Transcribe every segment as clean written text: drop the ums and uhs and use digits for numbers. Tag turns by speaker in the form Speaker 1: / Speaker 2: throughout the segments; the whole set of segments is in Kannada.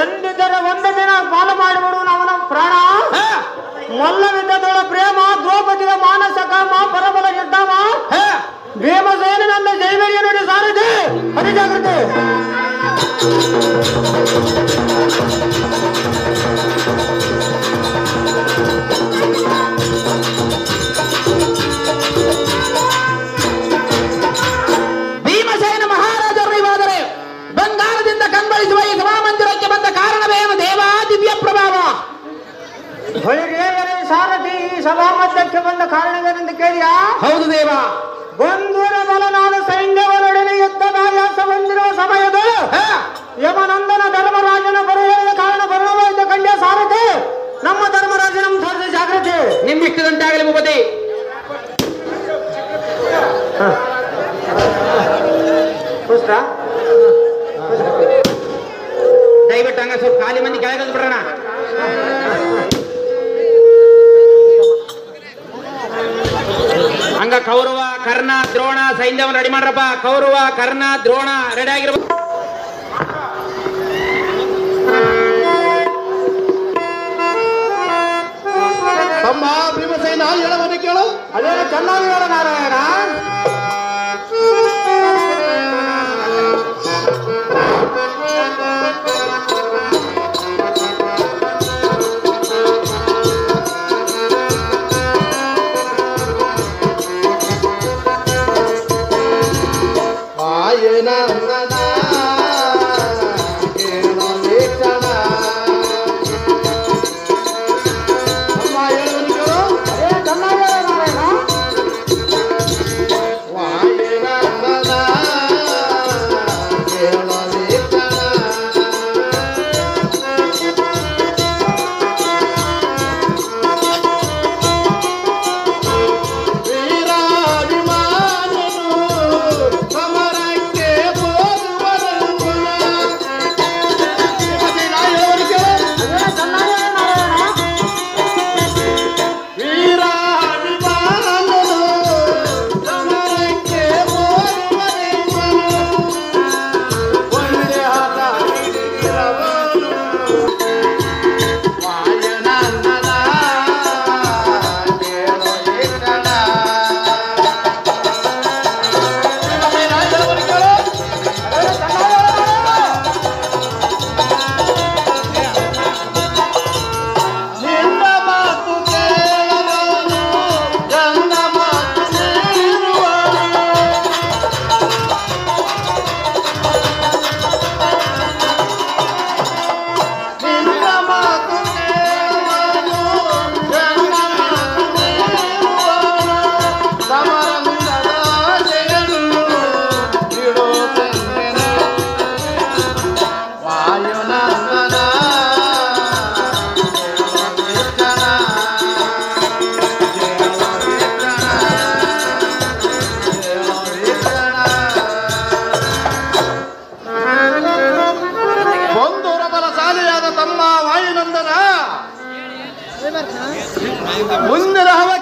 Speaker 1: ಎಂದಿದ್ದರೆ ಒಂದು ದಿನ ಪಾಲು ಮಾಡಿಬಿಡು ಅವನ ಪ್ರಾಣ. ಮಲ್ಲವಿದ್ದದೊಳ ಪ್ರೇಮ, ದ್ರೌಪದಿಯ ಮಾನಸ ಕಾಮ, ಪರಬಲ ನಿರ್ಧಾಮ, ಭೀಮಸೇನಂದ ಜೈವರ್ಯ ನುಡಿ ಸಾರದೆ ಹರಿಜಾಗೃತಿ.
Speaker 2: ಭೀಮಸೇನ ಮಹಾರಾಜರು ಇವಾದರೆ ಬಂಗಾರದಿಂದ ಕಂಗೊಳಿಸುವ ಈ ಸಭಾಮಂದಿರಕ್ಕೆ ಬಂದ ಕಾರಣವೇನು ದೇವ? ದಿವ್ಯ ಪ್ರಭಾವ.
Speaker 1: ಸಾರಥಿ ಈ ಸಭಾಮಧ್ಯಕ್ಕೆ ಬಂದ ಕಾರಣವೇನೆಂದು ಕೇಳಿಯಾ?
Speaker 2: ಹೌದು ದೇವ.
Speaker 1: ಬಂಧುರ ಬಲನಾದ ಸೈನ್ಯವರೊಡನೆ ಯುದ್ಧದಾಯಾಸ ಬಂದಿರುವ ಸಮಯದಲ್ಲಿ ಯಮನಂದನ ಧರ್ಮರಾಜನ ಬರೆಯುವ ಕಾರಣ ಬರಣವಾದ ಕಂಡ್ಯ ಸಾರಥಿ ನಮ್ಮ ಧರ್ಮರಾಜನ ತೋರಿದ ಜಾಗೃತಿ.
Speaker 2: ನಿಮ್ಮಿಷ್ಟದಂತಾಗಲಿ ಭೂಪತಿ. ದಯವಿಟ್ಟು ಹಂಗ ಸ್ವಲ್ಪ ಖಾಲಿ ಮಂದಿ ಕೆಳಗೆ ಬಿಡೋಣ. ಹಂಗ ಕೌರವ ಕರ್ಣ ದ್ರೋಣ ಸೈನ್ಯವನ್ನು ರೆಡಿ ಮಾಡ್ರಪ್ಪ. ಕೌರವ ಕರ್ಣ ದ್ರೋಣ ರೆಡಿ ಆಗಿರ್ಬೇಕು.
Speaker 3: ತಮ್ಮ ಭೀಮಸೇನ ಹೇಳವನ್ನ ಕೇಳು.
Speaker 1: ಅದೇ ಚೆನ್ನಾಗಿ ಹೇಳ ನಾರಾಯಣ.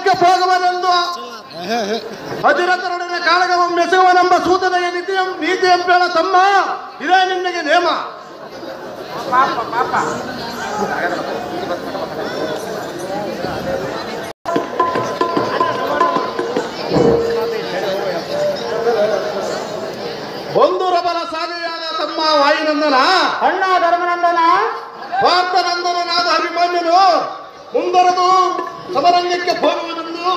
Speaker 3: ಸಮರರಂಗಕ್ಕೆ ಹೋಗುವನೆಂದು ಅಧಿರಥರೊಡನೆ ಕಾಳಗವೆಸಗುವನೆಂಬ ಸೂತನೆಯ ನೀತಿ ಎಂಪೇಳ ತಮ್ಮ, ಇದೇ ನಿನಗೆ ನೇಮ. ಬಂಧುರಬಲ ಸಾಧೆಯಾದ ತಮ್ಮ ವಾಯುನಂದನ,
Speaker 1: ಅಣ್ಣ ಧರ್ಮನಂದನ,
Speaker 3: ಪಾರ್ಥನಂದನಾದ ಅಭಿಮನ್ಯನು ಮುಂದರದು ಸಮರಂಗಕ್ಕೆ ಹೋಗುವುದೆಂದು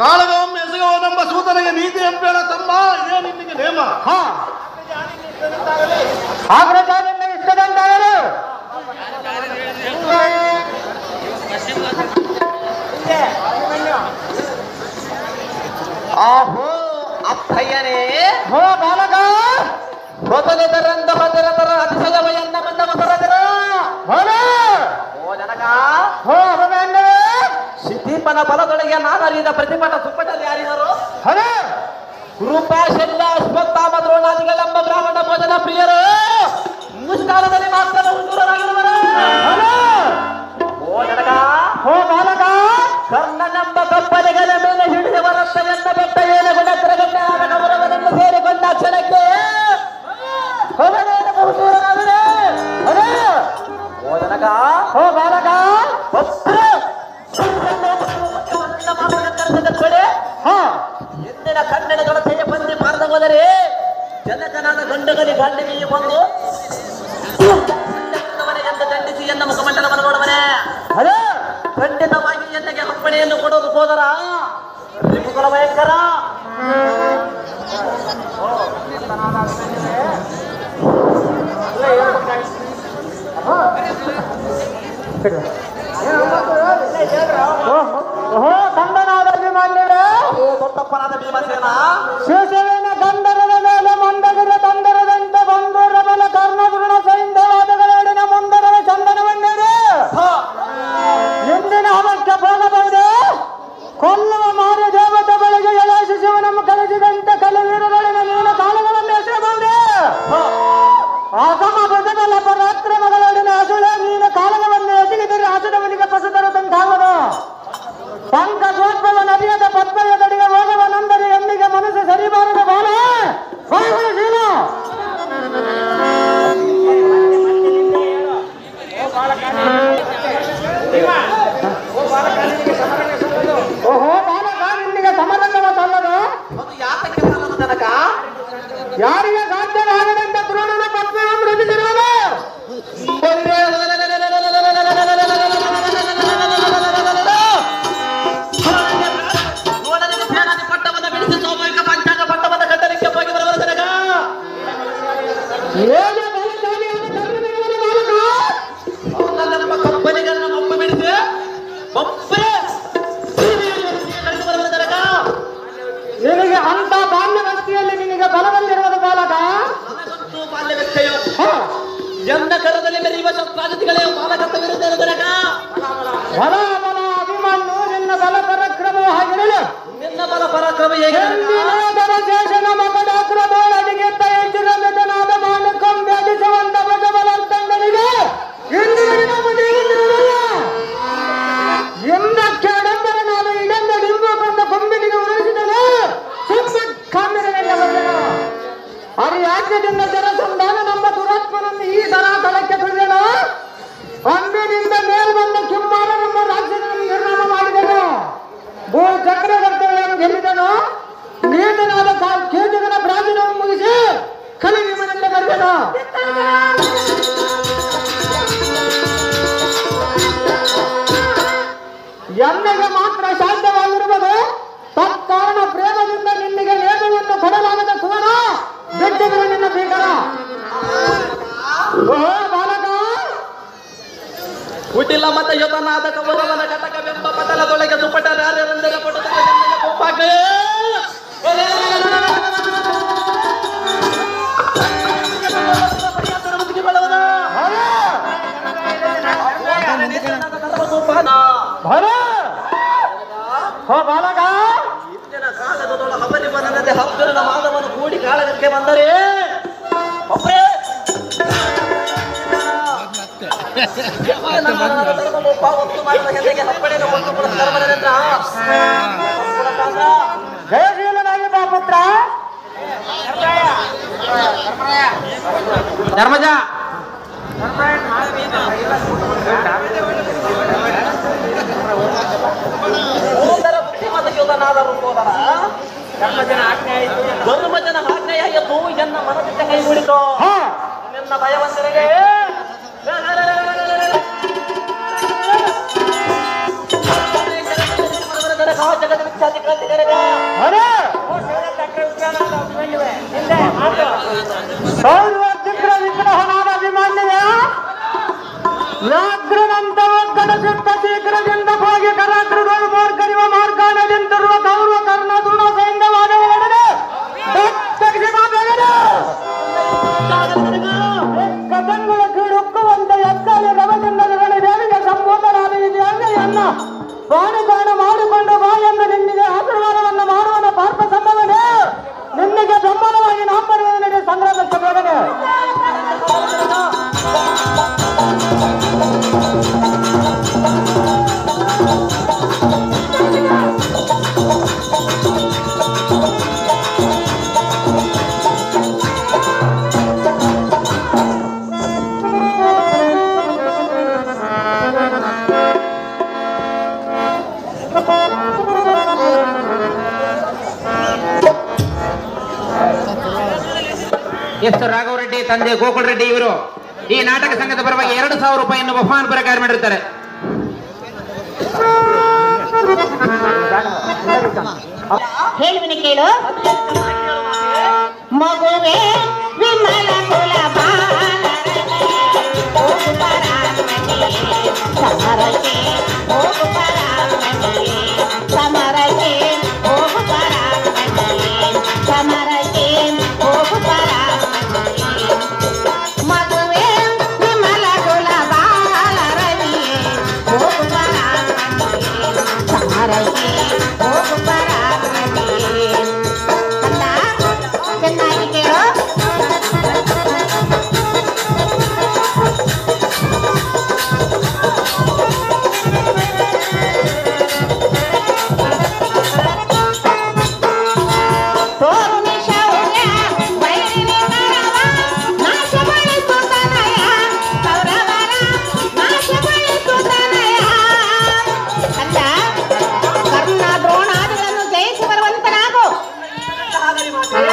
Speaker 3: ಕಾಳಗವನ್ನು ಎಸಗುವನೆಂಬ ಸೂತನೆಗೆ ನೀತಿ ಎಂಪೇಳ ತಮ್ಮ, ಇದೇ ನಿನಗೆ ನೇಮ.
Speaker 1: ಆಗ್ರಚಾರ್ಯನ ಇಷ್ಟದಂತಾಗಲು
Speaker 2: ಆಹೋ ಅಪ್ಪಯ್ಯನೇ,
Speaker 1: ಹೋ ಬಾಲಕ,
Speaker 2: ಮೊದಲೆದರಂದ ಭದ್ರತರ ಅತಿಶಯವೆಯನ್ನ ಬಂದ ಮತರದರ
Speaker 1: ಹೊರ
Speaker 2: ಓ ಜನಕ,
Speaker 1: ಹೋ ಅಭಿಮನ್ಯು,
Speaker 2: ಸಿದ್ಧೀಪನ ಬಲದೊಳಗೆ ನಾನರಿದ ಪ್ರತಿಭಟ ಸುಪ್ಪಟಲ್ಲಿ ಯಾರಿದರು?
Speaker 1: ಹೊರ
Speaker 2: ಕೃಪಾ ಶಲ್ಯ ಅಶ್ವತ್ಥಾಮ ದ್ರೋಣಾದಿಗಳೆಂಬ ಬ್ರಾಹ್ಮಣ ಭೋಜನ ಪ್ರಿಯರು ಮುಷ್ಕಾಲದಲ್ಲಿ ಮಾತ್ರ ಹುಡುಗರಾಗಿರುವರು.
Speaker 1: ಹೊರ
Speaker 2: ಓ ಜನಕ,
Speaker 1: ಹೋ ಬಾಲಕ,
Speaker 2: ಕರ್ಣನೆಂಬ ಕಪ್ಪನೆಗಳ ಮೇಲೆ ಹಿಡಿದವರತ್ತ ಎನ್ನ ಬೆಟ್ಟ ಏನ ಗುಣಕರಗಣ್ಣ ಗೌರವನನ್ನು ಸೇರಿಕೊಂಡ ಕ್ಷಣಕ್ಕೆ
Speaker 1: ಹೊರನೇನ ಬಹುಶೂರನಾದರೆ ಹೊರ
Speaker 2: ಓ ಜನಕ,
Speaker 1: ಹೋ ಬಾಲಕ, ಹಾ
Speaker 2: ಇಂದಿನ ಕನ್ನಡಗಳ ಕೈಯ ಬಂದಿ ಮಾರ್ದ ಹೋದರೆ ಜನಕನಾದ ಗಂಡಗಲಿ ಗಂಡಿಗೆ ಬಂದು ಎಂದು ದಂಡಿಸಿ ಎನ್ನ ಮುಖಮಂಡಲವನ್ನು ನೋಡುವನೆ.
Speaker 1: ಹೊರ
Speaker 2: ಖಂಡಿತವಾಗಿ ಎನ್ನಗೆ ಅಪ್ಪಣೆಯನ್ನು ಕೊಡೋದು ಹೋದರ ತ್ರಿಪುರ ಭಯಂಕರ.
Speaker 1: ಹೋ ಕಂದನಾದ ಅಭಿಮನ್ಯುವೇ,
Speaker 2: ದೊಡ್ಡಪ್ಪನಾದ ಭೀಮಸೇನ,
Speaker 1: ಶಿವಶಿವನ ಗಂಧರದ ಮೇಲೆ ಮಂದಗಿರ ತಂದರದಂತೆ ಬಂಧುರ ಬಲ ಕರ್ಣಗುಣ ಸೈಂಧವಾದಗಳೇಡಿನ ಮುಂದರದ ಚಂದನವನ್ನೇರಿ ಇಂದಿನ ಹವಕ್ಕೆ ಹೋಗಬಹುದೇ? ಕೊಲ್ಲುವ ಮಾರ್ಯ ದೇವತೆ ಬಳಿಗೆ ಎಳೆ ಶಿಶುವನನ್ನು ಕಲಿಸಿದಂತೆ ಕಲಿವೀರರೊಳಗೆ ನೀನು ಕಾಲಗಳನ್ನು ಎಸೆಯಬಹುದೇ? ಅಸಮ ಭುಜಬಲ ಪರಾಕ್ರಮಗಳೊಡನೆ ಅಸುಳೆ ನೀನು ಕಾಲವನ್ನು ಎಸಗಿದರೆ ಹಸದವನಿಗೆ ಪಸು ತರುತ್ತಂತಾಗುವುದು. ಪಂಕ ಗೋತ್ವವ ನದಿಯದ ಪದ್ಮಯದಡಿಗೆ ಹೋಗವನೆಂದರೆ ಎಲ್ಲಿಗೆ ಮನಸ್ಸು ಸರಿಬಾರದ ಬಾಲ ಶೀಲ. ಓಹೋ ಬಾಲಕ, ನಿನ್ನಿಗೆ ಸಮರಂಗವ ಸಲ್ಲದು.
Speaker 2: ಅದು ಯಾತಕ್ಕೆ ಸಲ್ಲದು ಜನಕ?
Speaker 1: ಯಾರಿಗೆ ಸಾಧ್ಯವಾಗದಂತ ದ್ರೋಣನ ಪತ್ನಿಯನ್ನು ರಚಿಸಿರುವುದು.
Speaker 2: ನೋಡಲಿಕ್ಕೆ ಸೇನಾನಿ ಪಟ್ಟವನ್ನು ಬಿಡಿಸಿ ಸ್ವಾಭಾವಿಕ ಪಂಚಾಂಗ ಪಟ್ಟವನ್ನು ಕಟ್ಟಲಿಕ್ಕೆ ಹೋಗಿ ಬರುವ ಜನಕ.
Speaker 1: ಹೇಗೆ ಬಲಶಾಲಿಯಾದ ಕರ್ಣನಿರುವನು ಬಾಲಕ?
Speaker 2: ನಮ್ಮ ಕಂಪನಿಗಳನ್ನ ಒಬ್ಬ ಬಿಡಿಸಿ ಒಬ್ಬರೇ ಬರುವ ಜನಕ.
Speaker 1: ನಿನಗೆ ಅಂತ ಬಾಲ್ಯ ವಸ್ತಿಯಲ್ಲಿ ನಿನಗೆ ಬಲವಲ್ಲಿರುವುದು ಬಾಲಕ.
Speaker 2: ನನಗಂತೂ ಬಾಲ್ಯ ವ್ಯಕ್ತಿಯು
Speaker 1: ಹ,
Speaker 2: ಎನ್ನ ಕರದಲ್ಲಿ ಮೆರೆಯುವ ಶಸ್ತ್ರಾಜಿಗಳೇ ಬಾಲಕತ್ತ ವಿರುದ್ಧ ಜನಕ.
Speaker 1: ಬಲ ಬಲ ಅಭಿಮನ್ಯು, ನಿನ್ನ ಬಲ ಪರಾಕ್ರಮವು ಹಾಗಿರಲು.
Speaker 2: ನಿನ್ನ ಬಲ ಪರಾಕ್ರಮ ಹೇಗೆ ಜನಕ?
Speaker 1: ಎಂದಿನಾದರ ಶೇಷನ ಮಕಡಾಕ್ರದೊಳಗೆ ತೈಚಿರ ಮೆತನಾದ ಮಾನಕಂ ವ್ಯಾಧಿಸುವಂತ ಭಜಬಲರ್ತಂಡನಿಗೆ ಇಂದಿನ ಮುದಿಗಿರುವುದಿಲ್ಲ. ಎಂದಕ್ಕೆ ಅಡಂಬರನಾದ ಇಡಂದ ಡಿಂಬು ಬಂದ ಕೊಂಬಿನಿಗೆ ಉಳಿಸಿದನು ಕಾಮಿರನೆಲ್ಲ ಬಂದನು. ಅರಿಯಾಜ್ಯದಿಂದ ಜರಸಂಧಾನ ನಮ್ಮ ದುರಾತ್ಮನನ್ನು ಈ ತರ ತಳಕ್ಕೆ ತುಳಿದನು. ಅಂಬಿನಿಂದ ಮೇಲ್ ಬಂದ ಕಿಮ್ಮಾರ ನಮ್ಮ ರಾಜ್ಯವನ್ನು ನಿರ್ನಾಮ ಮಾಡಿದನು. ಭೂ ಚಕ್ರವರ್ತಿಗಳನ್ನು ಗೆಲ್ಲಿದನು. ನೀತನಾದ ಕೇಜುಗನ ಪ್ರಾಚೀನವನ್ನು ಮುಗಿಸಿ ಕಲಿವಿಮನೆಲ್ಲ ಬರೆದನು. ಎಮ್ಮೆಗೆ ಮಾತ್ರ ಸಾಧ್ಯವಾಗಿರುವುದು ತತ್ಕಾರಣ ಪ್ರೇಮದಿಂದ ನಿನ್ನಿಗೆ ನೇಮವನ್ನು ಕೊಡಲಾಗದ ಕುವರ ಬಿಟ್ಟಿದ್ರು ನಿನ್ನ ಭೀಕರ. ಓಹೋ ಬಾಲಕ,
Speaker 2: ಹುಟ್ಟಿಲ್ಲ ಮತ ಯೋಧನಾದ ಕೌರವನ ಘಟಕವೆಂಬ ಪಟಲದೊಳಗೆ ಸುಪಟ ರಾರ್ಯರಂದರ ಪಟದ ಕೊಂಪಾಗೆ
Speaker 1: ಭರ ಹೋ ಬಾಲಕ,
Speaker 2: ಇಂದಿನ ಕಾಲದೊಳ ಹಬಲಿ ಬನನದೆ ಹಬ್ಬರನ ಮಾದವನ್ನು ಕೂಡಿ ಕಾಳಗಕ್ಕೆ ಬಂದರೆ ಒಬ್ಬರೇ
Speaker 1: ಜಯಶೀಲನಾಗಿ ಬಾ ಪುತ್ರ.
Speaker 2: ಧರ್ಮಜ
Speaker 4: ಧರ್ಮಜನ ಆಜ್ಞೆಯಾಯಿತು ಎನ್ನ ಮನದಿಂದ ಕೈಗೂಡಿತು. ನಿನ್ನ ಭಯವಂತರಿಗೆ ಜಗದ್ವಿಖ್ಯಾತಿ ಕ್ರಾಂತಿಕಾರಕ
Speaker 1: ಸರ್ವಚಿತ್ರ ವಿಗ್ರಹನಾದ ಅಭಿಮಾನ್ಯ ವ್ಯಾಘ್ರನಂತ ಒಗ್ಗಡ ಸುತ್ತ ಶೀಘ್ರದಿಂದ ಹೋಗಿ ಕರಾಕೃಗಳು ಮೋರ್ಕರಿವ ಮಾರ್ಗಾನದಿಂತಿರುವ ಕೌರವ ಕರ್ಣ ದುರ್ಣ ಸೈನ್ಯವಾದ ಒಡನೆ ಕದಂಗಳ ಕೀಳುಕ್ಕುವಂತೆ ಎಕ್ಕಲಿ ರವದಿಂದ ದೇವಿಗೆ ಸಂಬೋಧನಾದ ಇದೆಯನ್ನ ಬಾಣಗಾಣ ಮಾಡಿಕೊಂಡು ಬಾ ಎಂದು ನಿನ್ನಿಗೆ ಆಶೀರ್ವಾದವನ್ನು ಮಾಡುವನ ಪಾರ್ಥ ಸಂಭವನೆ ನಿನ್ನಿಗೆ ಬೆಂಬಲವಾಗಿ ನಾಂಬರುವುದನಿಗೆ ಸಂಗ್ರಾಮಕ್ಕೆ ಬೇಗನೆ.
Speaker 2: ಎಸ್ ರಾಘವರೆಡ್ಡಿ ತಂದೆ ಗೋಕುಲ್ ರೆಡ್ಡಿ ಇವರು ಈ ನಾಟಕ ಸಂಘದ ಪರವಾಗಿ 2,000 ರೂಪಾಯಿಯನ್ನು ಬಹುಮಾನ ಪ್ರಕಾರ ಮಾಡಿರುತ್ತಾರೆ.
Speaker 5: ಹೇಳುವಿನ ಕೇಳು. ಮಗುವೆ ವಿಮಲ ಕುಲ ಸಮರಕ್ಕೆ ಹೋಗು ಪರಾತ್ಮನಿಗೆ ಸಮರಕ್ಕೆ ಹೋಗು ಪರಾತ್ಮನಿಗೆ ಸಮರಕ್ಕೆ ಹೋಗು ಪರಾತ್ಮನಿಗೆ ಮಗುವೆ ವಿಮಲ ಕುಲ ಬಾಲರನಿಗೆ ಹೋಗು ಪರಾತ್ಮನಿಗೆ ಸಮರಕ್ಕೆ ಹೋಗು ಪರಾತ್ಮನಿಗೆ ಅಂತ ಚೆನ್ನಾಗಿ ಕೇಳು.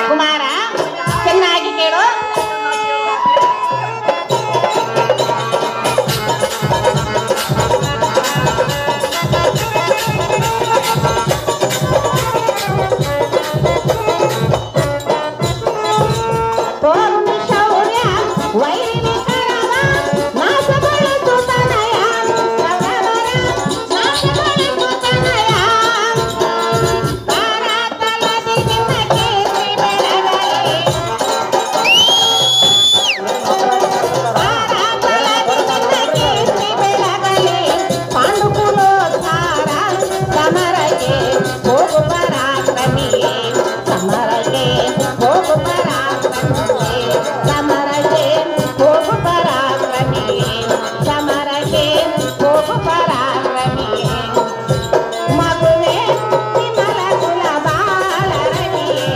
Speaker 5: ಕುಮಾರ ಚೆನ್ನಾಗಿ ಕೇಳು. ತೋರುಣಿ ಶೌರ್ಯ ವೈರಿಣಿ ಕರವ ನಾಶಗೊಳಿಸು ತನಯ ಕರವರ ನಾಶಗೊಳಿಸು ತನಯ ತಾರಾತಲದಿ ನಿನ್ನ ಕೀರ್ತಿ ಬೆಳಗಲಿ ತಾರಾತಲದಿ ನಿನ್ನ ಕೀರ್ತಿ ಬೆಳಗಲಿ ಪಾಂಡುಕುಲೋದ್ಧಾರ ಸಮರಕ್ಕೆ ಹೋಗು ಪರಾಕ್ರಮಿಯೇ ಸಮರಕ್ಕೆ ಹೋಗು ಪರಾಕ್ರಮಿಯೇ ಸಮರಕ್ಕೆ ಹೋಗು ಪರಾಕ್ರಮಿಯೇ ಸಮರಕ್ಕೆ ಹೋಗು ಪರಾಕ್ರಮಿಯೇ ಮಗುವೆ ವಿಮಲ ಕುಲ ಬಾಲರನಿಯೇ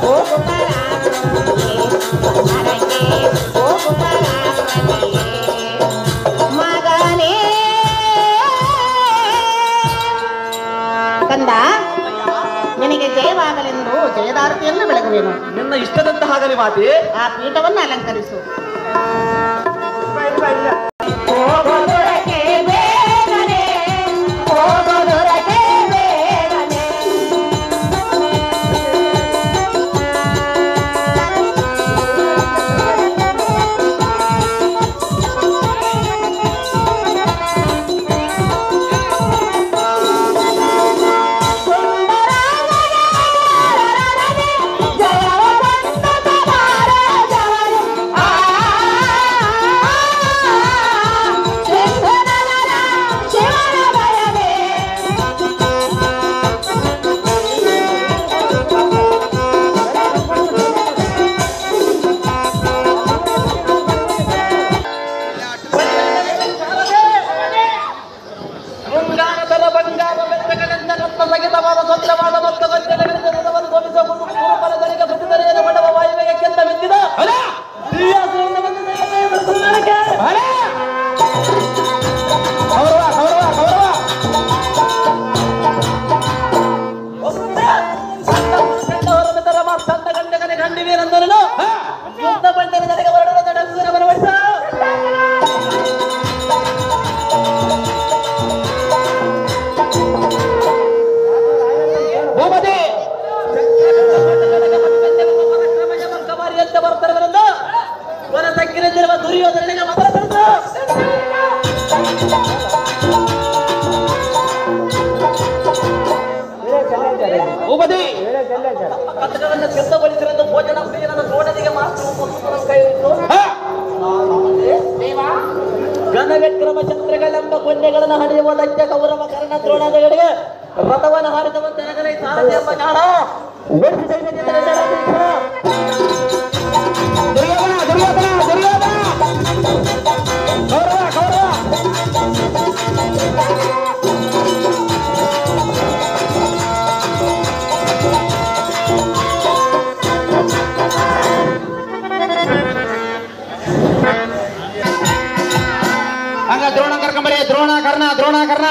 Speaker 5: ಹೋಗು ಪರಾಕ್ರಮಿಯೇ ಸಮರಕ್ಕೆ ಹೋಗು ಪರಾಕ್ರಮಿಯೇ ಮಗನೇ ಕಂದ ನಿನಗೆ ಜಯವಾಗಲೆಂದು ಜಯದಾರತಿಯನ್ನು ಬೆಳಗುವೆನು.
Speaker 4: ನಿನ್ನ ಇಷ್ಟದಂತ ಹಾಗಲಿ ಮಾತೆ.
Speaker 5: ಆ ಪೀಠವನ್ನು ಅಲಂಕರಿಸು. ಜಯ
Speaker 4: ಸ್ವಚ್ಛವಾದ ಭಕ್ತ ಗಂಟೆಗಳನ್ನು ಗೋಪಿಸುವ ಗುರುಪರದರಿಗೆ ಪ್ರತಿದನೆಯನ್ನು ಮಂಡಪ ವಾಯುವೆಗೆ ಕೆಂದ ಮೆತ್ತಿದ ದಿವ್ಯಾಸನದಿಂದ ಸಂತ ಗಂಟೆಗನೆ ಗಂಡಿವೇನೆಂದನು ಯುದ್ಧ ಬಂಟನ ನನಗೆ ಹೊರಡುವ ನಡೆಸುವ ಬರವಡಿಸ ಅಂತ ಬರ್ತಾರವರನ್ನು ವನ ತಕ್ಕಿನಲ್ಲಿರುವ ದುರ್ಯೋಧನಿಗೆ ಮೊದಲ ಕರೆದು ಕಥಕವನ್ನು ಸಿದ್ಧಗೊಳಿಸಿರೆಂದು ಭೋಜನ ಪ್ರಿಯನ ತೋಟದಿಗೆ ಮಾತ್ರ ಕೈ ಇಟ್ಟು ಘನವಿಕ್ರಮ ಚಂದ್ರಗಳೆಂಬ ಕೊನ್ನೆಗಳನ್ನು ಹಡೆಯುವ ದೈತ್ಯ ಕೌರವ ಕರ್ಣ ದ್ರೋಣಾದಿಗಳಿಗೆ ರಥವನ್ನು ಹಾರಿದವಂತೆ ನಗರ ಸಾರಥಿ ಎಂಬ ಜ್ಞಾನ
Speaker 2: ಹಂಗ ದ್ರೋಣ ಕರ್ಕೊಂಬರಿ ದ್ರೋಣ ಕರ್ಣ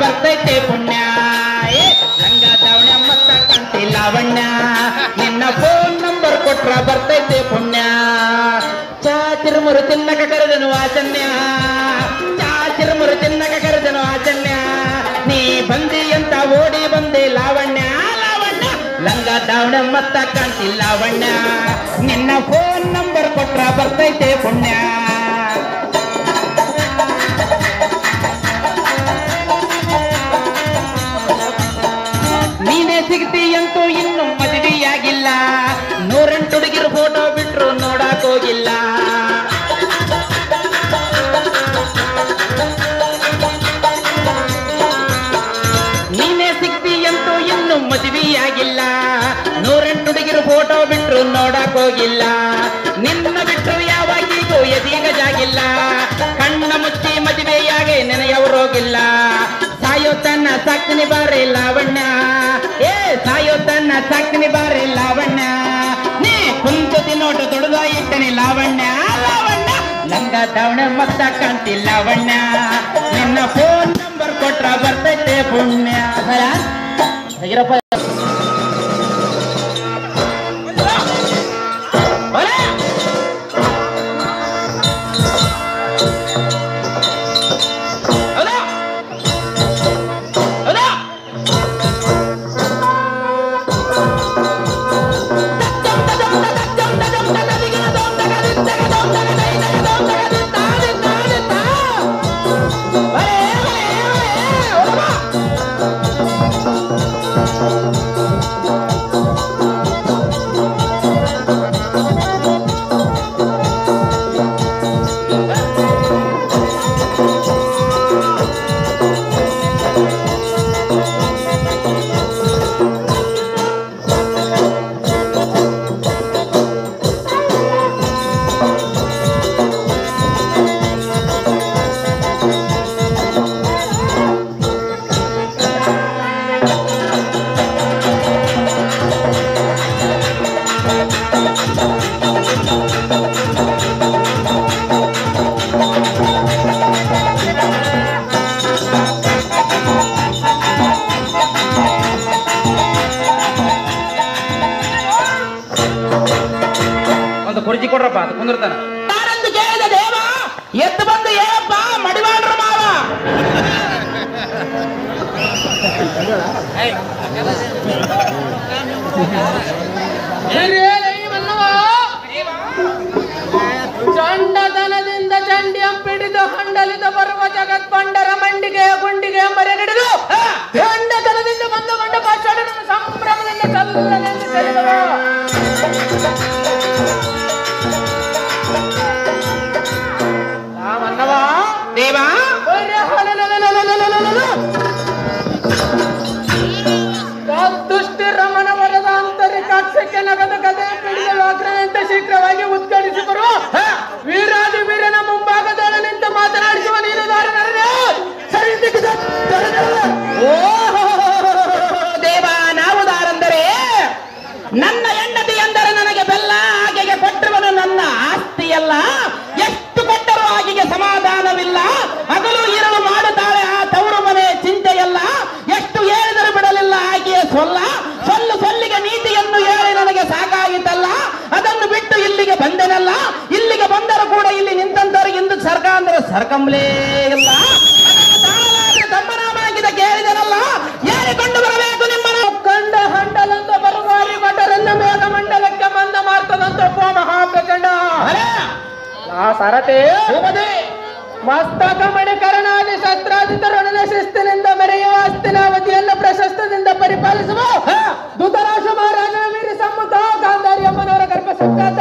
Speaker 2: ಬರ್ತೈತೆ ಪುಣ್ಯ ರಂಗ ದಾವಣ ಮತ್ತ ಕಂತಿ ಲಾವಣ್ಯ ನಿನ್ನ ಫೋನ್ ನಂಬರ್ ಕೊಟ್ರ ಬರ್ತೈತೆ ಪುಣ್ಯ ಚಾ ಚಿರುಮುರು ತಿನ್ನಕ ಕರೆದನು ಆಚನ್ಯ ಚಾ ಚಿರುಮುರು ತಿನ್ನಕ ಕರೆದನು ಆಚನ್ಯ ನೀ ಬಂದಿ ಅಂತ ಓಡಿ ಬಂದೆ ಲಾವಣ್ಯ ಲಂಗ ದಾವಣ ಮತ್ತ ಕಾಂತಿ ಲಾವಣ್ಯ ನಿನ್ನ ಫೋನ್ ನಂಬರ್ ಕೊಟ್ರ ಬರ್ತೈತೆ ಪುಣ್ಯ ನೀನೇ ಸಿಗ್ತೀಯಂತೂ ಇನ್ನು ಮದುವೆಯಾಗಿಲ್ಲ 108 ಹುಡುಗಿರು ಫೋಟೋ ಬಿಟ್ರು ನೋಡಕ್ ಹೋಗಿಲ್ಲ ನೀನೇ ಸಿಗ್ತೀಯಂತೂ ಇನ್ನು ಮದುವೆಯಾಗಿಲ್ಲ 108 ಹುಡುಗಿರು ಫೋಟೋ ಬಿಟ್ರು ನೋಡಕ್ ಹೋಗಿಲ್ಲ ನಿನ್ನ ಬಿಟ್ರು ಯಾವಾಗೀಗೂ ಎದೀಗ ಜಾಗಿಲ್ಲ ಕಣ್ಣ ಮುಚ್ಚಿ ಮದುವೆಯಾಗೆ ನೆನೆಯವರೋಗಿಲ್ಲ ಸಾಯೋ ತನ್ನ ಸಾಕ್ತಿನಿ ಬಾರಿ ಲಾವಣ್ಯ ಸಾಯೋ ತನ್ನ ಸಾಕ್ತಿನಿ ಬಾರಿ ಲಾವಣ್ಯ ನೀ ಕುಂತತಿ ನೋಟು ತೊಡೆದ ಇಟ್ಟನಿ ಲಾವಣ್ಯ ಲಂಗ ದಾವಣ ಮತ್ತ ಕಾಂತಿ ಲಾವಣ್ಯ ನಿನ್ನ ಫೋನ್ ನಂಬರ್ ಕೊಟ್ರ ಬರ್ತೈತೆ ಪುಣ್ಯ ಹೇಗಿರಪ್ಪ ಕುರ್ಚಿ ಕೊಡ್ರಪ್ಪ ಅದು ಕುಂದಿರ್ತಾನ ಯಾರಂದು ಕೇಳಿದ ದೇವ ಎದ್ದು ಬಂದು ಏನಪ್ಪ ಮಡಿವಾಡ್ರ ಮಾವ
Speaker 1: ಚಂಡತನದಿಂದ ಚಂಡಿಯ ಪಿಡಿದು ಹಂಡಲಿದ ಬರುವ ಜಗತ್ ಪಂಡರ ಮಂಡಿಗೆ ಗುಂಡಿಗೆ ಮರೆಗಿಡಿದು ಚಂಡತನದಿಂದ ಬಂದು ಬಂಡ ಪಾಚಾಡನ ಸಂಭ್ರಮದಿಂದ ಚಲ್ಲನೆಂದು ತಿಳಿದರು.
Speaker 2: ದೇವ
Speaker 1: ದುಷ್ಟಿ ರಮಣ ವರದ ಅಂತರಿಕಾಕ್ಷಕ್ಕೆ ನಗದ ಕಥೆ ಪಿಡಿದ ವ್ಯಾಘ್ರನಂತೆ ಶೀಘ್ರವಾಗಿ ಉದ್ಘಾಟಿಸಿ ಬರುವ ವೀರಾದಿ ವೀರನ ಮುಂಭಾಗದಳ ನಿಂತು ಮಾತನಾಡಿಸುವ ನೀನುದಾರನರೇ
Speaker 2: ಓ ದೇವ ನಾವು ದಾರಂದರೆ ನನ್ನ ಹೆಂಡತಿ ಎಂದರೆ ನನಗೆ ಬೆಲ್ಲ ಆಕೆಗೆ ಕೊಟ್ಟವನು ನನ್ನ ಆಸ್ತಿಯಲ್ಲ ಎಷ್ಟು ಕೊಟ್ಟರೂ ಆಕೆಗೆ ಸಮಾಧಾನವಿಲ್ಲ ಹಗಲು ಇರಲು ಮಾಡುತ್ತಾಳೆ ಆ ತವರು ಮನೆ ಚಿಂತೆಯಲ್ಲ ಎಷ್ಟು ಹೇಳಿದರೂ ಬಿಡಲಿಲ್ಲ ಆಕೆಯ ಸೊಲ್ಲಿಗೆ ನೀತಿಯನ್ನು ಹೇಳಿ ನನಗೆ ಸಾಕಾಗಿತ್ತಲ್ಲ ಅದನ್ನು ಬಿಟ್ಟು ಇಲ್ಲಿಗೆ ಬಂದೆನಲ್ಲ ಇಲ್ಲಿಗೆ ಬಂದರೂ ಕೂಡ ಇಲ್ಲಿ ನಿಂತಂತವರಿಗೆ ಇಂದು ಸರ್ಕ ಅಂದ್ರೆ ಸರ್ಕಂಬ್ಲೇ ಇಲ್ಲ ತಮ್ಮನಾಮಾಗಿದ ಕೇಳಿದನಲ್ಲ ಹೇಳಿಕೊಂಡು ಬರಬೇಕು ನಿಮ್ಮನ್ನು
Speaker 1: ಕಂಡ ಹಂಡಲಂತ ಬರುವಾರಿ ಭಟರನ್ನ ಮೇಘ ಮಂಡಲಕ್ಕೆ ಮಂದ ಮಾರ್ತದಂತ ಮಹಾಪ್ರಚಂಡ ಸರತೆ ಮಸ್ತಕ ಮಣಿಕರಣಾದಿ ಶಸ್ತ್ರಾದಿತರೊಡನೆ ಶಿಸ್ತಿನಿಂದ ಮೆರೆಯುವ ಅಸ್ತಿನಾವತಿಯನ್ನು ಪ್ರಶಸ್ತದಿಂದ ಪರಿಪಾಲಿಸುವ ಧೃತರಾಷ್ಟ್ರ ಮಹಾರಾಜನ ವೀರ ಸಮ್ಮುಖ ಗಾಂಧಾರಿ ಅಮ್ಮನವರ ಗರ್ಭ ಸಂಘಾತ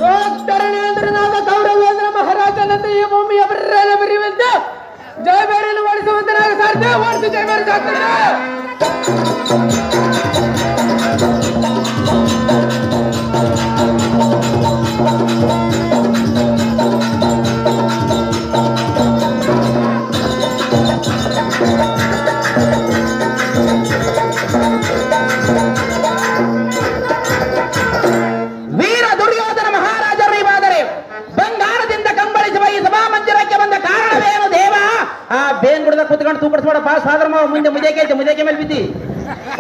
Speaker 1: ರೋಕ್ತರಣೇಂದ್ರನಾದ ಕೌರವೇಂದ್ರ ಮಹಾರಾಜನಂತೆ ಈ ಭೂಮಿಯ ಬರ್ರನ ಬಿರಿವಂತೆ ಜಯಬೇರಿಯನ್ನು ಓಡಿಸುವಂತನಾಗ ಸಾಧ್ಯ ಓಡಿಸಿ ಜಯಬೇರಿ ಸಾಕ್ತದೆ.
Speaker 2: ವೀರ ದುರ್ಯೋಧನ ಮಹಾರಾಜರಿಗಾದರೆ ಬಂಗಾರದಿಂದ ಕಂಬಳಿಸುವ ಈ ಸಭಾ ಮಂದಿರಕ್ಕೆ ಬಂದ ಕಾರಣವೇನು ದೇವ? ಆ ಬೇನ್ ಗುಡದ ಕುತ್ಕೊಂಡು ತೂಕಡಿಸ್ಬೇಡಪ್ಪ ಸಾದ್ರ ಮುಂದೆ ಮುದೇಕೆ ಮೇಲೆ ಬಿದ್ದಿ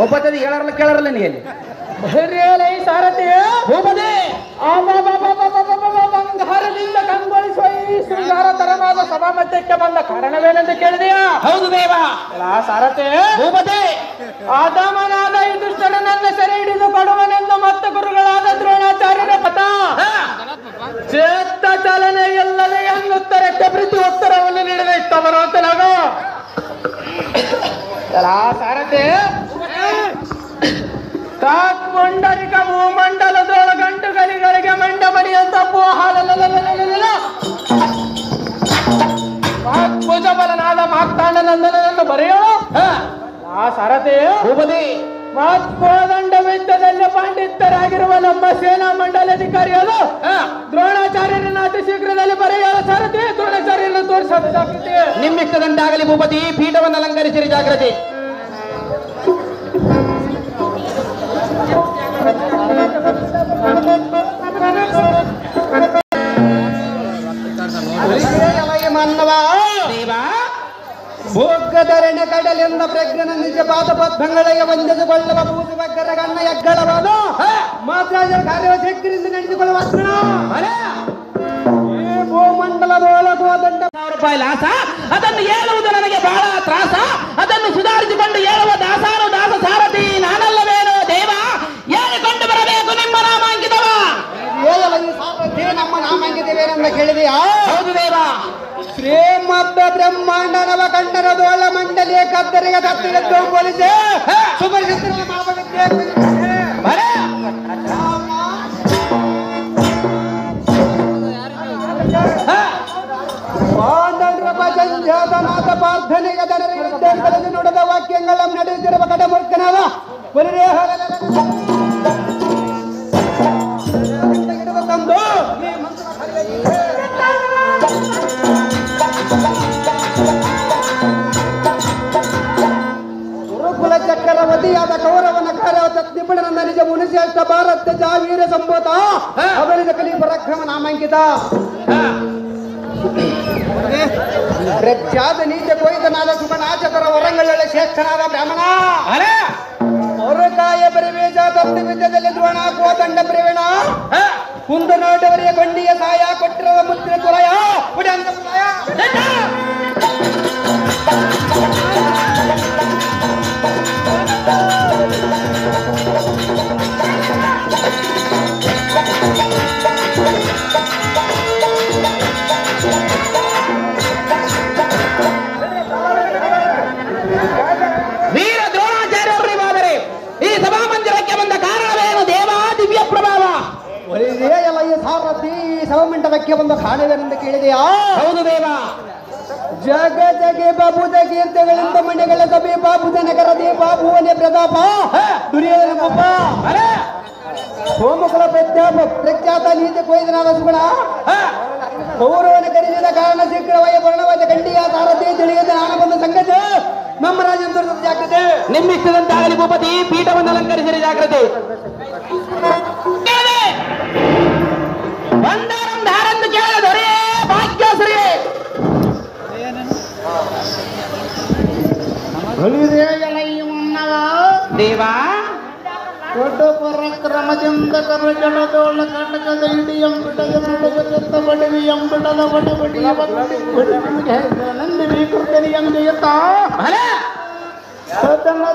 Speaker 2: ಒಬ್ಬತ್ತದಿ ಹೇಳರಲ್ಲ ಕೇಳರಲ್ಲ ನೀನು
Speaker 1: ಸಾರಥಿ
Speaker 2: ಭೂಪತಿ
Speaker 1: ಬಂಗಾರದಿಂದ ಕಂಗೊಳಿಸುವ ಈ ಶೃಂಗಾರ ತರವಾದ ಸಭಾ ಮಧ್ಯಕ್ಕೆ ಬಂದ ಕಾರಣವೇನೆಂದು ಕೇಳಿದೆಯಾ?
Speaker 2: ಹೌದು ದೇವ.
Speaker 1: ಸಾರಥಿ
Speaker 2: ಭೂಪತಿ
Speaker 1: ಆದಾಮನಾದ ಈ ದುಷ್ಟನನ್ನ ಸೆರೆ ಹಿಡಿದು ಕೊಡುವನೆಂದು ಮತ್ತು ಗುರುಗಳಾದ ದ್ರೋಣಾಚಾರ್ಯರ ಪಥ ಚೇತ ಚಲನೆ ಇಲ್ಲದೆ ಎನ್ನುತ್ತರಕ್ಕೆ ಪ್ರತಿ ಉತ್ತರವನ್ನು ನೀಡಿದ ಇಷ್ಟ ಬರುವಂತೆ ನಾವು ಸಾರಥಿ ತಾತ್ಪುಂಡರಿಕ ಭೂಮಂಡಲದೊಳ ಗಂಟುಗಳಿಗೆ ಮಂಡ ಮಣಿಯಂತ ಭುಜಬಲನಾದ ಮಾರ್ತಾಂಡನಂದನನ್ನು ಬರೆಯೋಳು ಸಾರಥಿ
Speaker 2: ಭೂಪತಿ
Speaker 1: ಮಾತ್ಕೋದಂಡ ಯುದ್ಧದಲ್ಲಿ ಪಾಂಡಿತ್ಯರಾಗಿರುವ ನಮ್ಮ ಸೇನಾ ಮಂಡಲಾಧಿಕಾರಿಗಳು ದ್ರೋಣಾಚಾರ್ಯರನ್ನು ಅತಿ ಶೀಘ್ರದಲ್ಲಿ ಬರೆಯಲು ಸಾರಥಿ ದ್ರೋಣಾಚಾರ್ಯರನ್ನು ತೋರಿಸೋದು ಜಾಗೃತಿ
Speaker 2: ನಿಮ್ಮಿಷ್ಟದಂತಾಗಲಿ ಭೂಪತಿ ಪೀಠವನ್ನು ಅಲಂಕರಿಸಿರಿ ಜಾಗೃತಿ
Speaker 1: ಮನ್ನವ ಭೋಗಧರಣ ಕಡಲಿಂದ ಪ್ರಜ್ಞನ ನಿಜ ಪಾದ ಪದ್ಮಗಳಿಗೆ ವಂದಿಸಿಕೊಳ್ಳುವ ಭೂಸುಭಗ್ಗರ ಗಣ್ಣ ಎಗ್ಗಳವಾದ ಮಾತ್ರ ಕಾರ್ಯ ಶಕ್ತಿಯಿಂದ ನಡೆಸಿಕೊಳ್ಳುವ ಭೂಮಂಡಲದೊಳಗುವ ದಂಡ
Speaker 2: ರೂಪಾಯಿ ಲಾಸ, ಅದನ್ನು ಹೇಳುವುದು ನನಗೆ ಬಹಳ ತ್ರಾಸ. ಅದನ್ನು ಸುಧಾರಿಸಿಕೊಂಡು ಹೇಳುವ ದಾಸಾನು ದಾಸ ಸಾರಥಿ ನಾನಲ್ಲವೇನೋ ದೇವ, ಹೇಳಿಕೊಂಡು ಬರಬೇಕು ನಿಮ್ಮ ನಾಮಾಂಕಿತವ.
Speaker 1: ನಮ್ಮ ನಾಮಾಂಕಿತವೇನೆಂದ ಕೇಳಿದೆಯಾ?
Speaker 2: ಹೌದು ದೇವ.
Speaker 1: ಶ್ರೀಮದ್ ಬ್ರಹ್ಮಾಂಡ ನವ ಕಂಡರ ದೋಳ ಮಂಡಲಿಯ ಕತ್ತರಿಗೆ ತತ್ತಿರದ್ದು ಪೊಲೀಸೆ ಸುಪರಿಚಿತ ಮಾಪವಿದ್ಯೆ ಸಂಧ್ಯಾತನಾಥ ಪ್ರಾರ್ಥನೆಗೆ ಜನರಿಗೆ ನುಡಿದ ವಾಕ್ಯಗಳನ್ನು ನಡೆಯುತ್ತಿರುವ ಕಡಮೂರ್ಖನಾದ ತಂದು ಗುರುಕುಲ ಚಕ್ರವತಿಯಾದ ಕೌರವನ ಕಾರ್ಯ ನಿಪುಣನ ನಿಜ ಮುನಿಶ್ರೇಷ್ಠ ಭಾರತ ಜಾವೀರ ಸಂಭೂತ ಅವರಿದ ಕಲಿ ಪರಾಕ್ರಮ ನಾಮಾಂಕಿತ ಪ್ರಖ್ಯಾತ ನೀಚ ಕೊಯ್ದನಾದ ಸುಮನಾಚತರ ಹೊರಂಗಳ ಶ್ರೇಷ್ಠನಾದ ಬ್ರಾಹ್ಮಣ ಹೊರಕಾಯ ಪರಿವೇಶ ತಪ್ಪಿ ವಿದ್ಯದಲ್ಲಿ ದ್ರೋಣ ಕೋದಂಡ ಪ್ರವೀಣ ಕುಂದನಾಟವರಿಯ ಕೊಂಡಿಯ ಸಾಯ ಕೊಟ್ಟಿರುವ ಮುದ್ರೆ ತುರಯ ಉಡಂತ
Speaker 2: ವೀರ ದ್ರೋಣಾಚಾರ್ಯರಿಗಾದರೆ ಈ ಸಭಾಮಂದಿರಕ್ಕೆ ಬಂದ ಕಾರಣವೇನು ದೇವ? ದಿವ್ಯ ಪ್ರಭಾವ.
Speaker 1: ಎಲ್ಲ ಈ ಸಾರಥಿ ಸಭಾಮಂಡಲಕ್ಕೆ ಬಂದ ಕಾರಣವೇನೆಂದು ಕೇಳಿದೆಯಾ?
Speaker 2: ಹೌದು ದೇವ.
Speaker 1: ಜಗ ಜಗೆ ಬಾಬುದ ಕೀರ್ತಿಗಳಿಂದ ಮನೆಗಳ ಸಭೆ ಬಾಬುದ ನಗರ ದೇವ ಭುವನ ಪ್ರತಾಪ ದುರ್ಯೋಧನ ಪಾಪ ಸೋಮಕುಲ ಪ್ರಖ್ಯಾತ ನೀತಿ ಕೊಯ್ದನಾದ ಸುಗುಣ ಕೌರವನ ಕರೆಸಿದ ಕಾರಣ ಶೀಘ್ರವಾಗಿ ವರ್ಣವಾದ ಗಂಡಿಯ ಸಾರಥಿ ತಿಳಿಯದ ನಾನ ಬಂದ ಸಂಗತಿ ನಮ್ಮ ರಾಜೇಂದ್ರ ಜಾಗ್ರತೆ.
Speaker 2: ನಿಮ್ಮಿಷ್ಟದಂತಾಗಲಿ ಭೂಪತಿ, ಪೀಠವನ್ನು ಅಲಂಕರಿಸಿದ ಜಾಗ್ರತೆ. ಬಂದಾರಂ ಧಾರೆಂದು ಕೇಳದೊರೆ ಭಾಗ್ಯಶ್ರೀ ದೇವ.
Speaker 3: ದೊಡ್ಡ ಪರಾಕ್ರಮದಿಂದ ಕರಜಲದೋಳ ಕಂಡಕದ ಇಡಿ ಎಂಬಿಡದ ನಡುಗತ್ತ ಬಡವಿ ಎಂಬಿಡದ ಬಡಬಡಿಯ ನಂದಿ ಕೃತನಿ ಎಂದೆಯತ್ತ